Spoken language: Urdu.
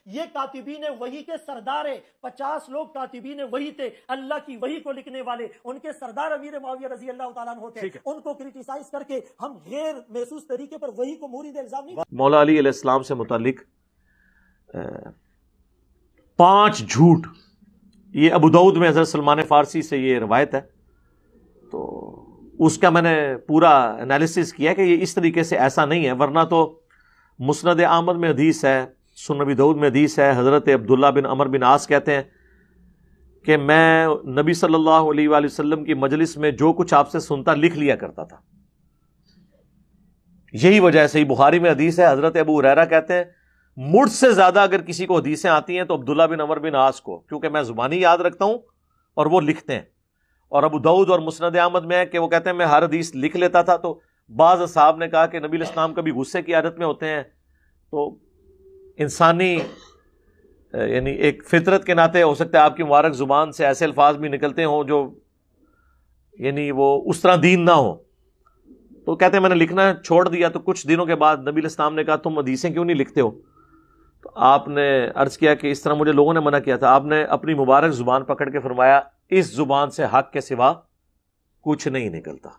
یہ کاتبین وحی کے سردار ہیں، 50 لوگ کاتبین وحی تھے، اللہ کی وحی کو لکھنے والے، ان کے سردار امیر معاویہ رضی اللہ تعالیٰ عنہ تھے، ان کو کرٹیسائز کر کے ہم غیر محسوس طریقے پر وحی کو مورد الزام نہیں۔ مولا علی علیہ السلام سے متعلق 5 جھوٹ، یہ ابو داؤد میں حضرت سلمان فارسی سے یہ روایت ہے، تو اس کا میں نے پورا انالیسس کیا کہ یہ اس طریقے سے ایسا نہیں ہے، ورنہ تو مسند احمد میں حدیث ہے، سنن ابی داؤد میں حدیث ہے، حضرت عبداللہ بن عمر بن عاص کہتے ہیں کہ میں نبی صلی اللہ علیہ وآلہ وسلم کی مجلس میں جو کچھ آپ سے سنتا لکھ لیا کرتا تھا۔ یہی وجہ ہے، صحیح بخاری میں حدیث ہے، حضرت ابو ہریرہ کہتے ہیں مجھ سے زیادہ اگر کسی کو حدیثیں آتی ہیں تو عبداللہ بن عمر بن عاص کو، کیونکہ میں زبانی یاد رکھتا ہوں اور وہ لکھتے ہیں۔ اور ابو داؤد اور مسند احمد میں ہے کہ وہ کہتے ہیں میں ہر حدیث لکھ لیتا تھا، تو بعض اصحاب نے کہا کہ نبی علیہ السلام کبھی غصے کی عادت میں ہوتے ہیں، تو انسانی یعنی ایک فطرت کے ناطے ہو سکتا ہے آپ کی مبارک زبان سے ایسے الفاظ بھی نکلتے ہوں جو یعنی وہ اس طرح دین نہ ہو، تو کہتے ہیں میں نے لکھنا چھوڑ دیا۔ تو کچھ دنوں کے بعد نبی علیہ السلام نے کہا تم حدیثیں کیوں نہیں لکھتے ہو؟ تو آپ نے عرض کیا کہ اس طرح مجھے لوگوں نے منع کیا تھا۔ آپ نے اپنی مبارک زبان پکڑ کے فرمایا اس زبان سے حق کے سوا کچھ نہیں نکلتا۔